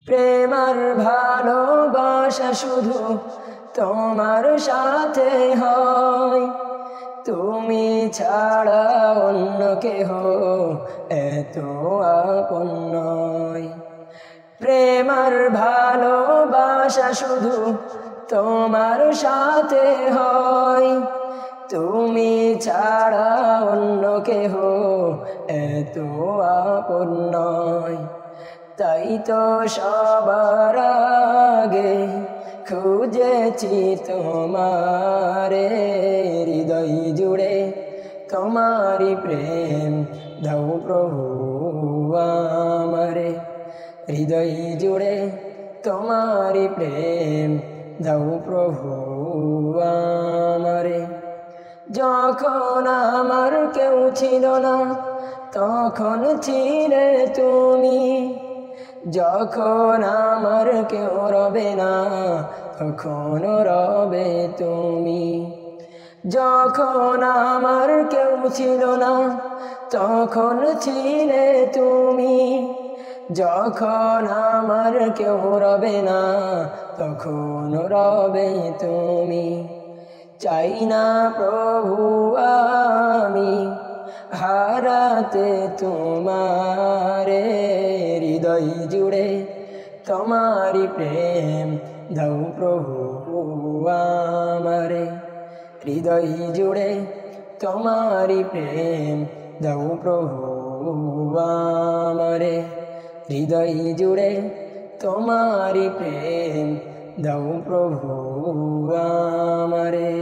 প্রেম আর ভালোবাসা শুধু তোমার সাথে হয়, তুমি ছাড়া অন্য কেহ এত আপন নয়। প্রেম আর ভালোবাসা শুধু তোমার সাথে হয়, তুমি ছাড়া অন্য কেহ এত আপন নয়। তাই তো সবার আগে খুঁজেছি তোমারে, হৃদয় জুড়ে তোমারি প্রেম দাও প্রভু আমারে। হৃদয় জুড়ে তোমারি প্রেম দাও প্রভু আমারে। যখন আমার কেউ ছিল না তখন ছিলে তুমি, যখন আমার কেউ রবে না তখন রবে তুমি। যখন আমার কেউ ছিল না তখন ছিলে তুমি, যখন আমার কেউ রবে না তখন রবে তুমি। চাই না প্রভু আমি হারাতে তোমারে, হৃদয় জুড়ে তোমারি প্রেম দাও প্রভু আমারে। হৃদয় জুড়ে তোমারি প্রেম দাও প্রভু আমারে। হৃদয় জুড়ে তোমারি প্রেম দাও প্রভু আমারে।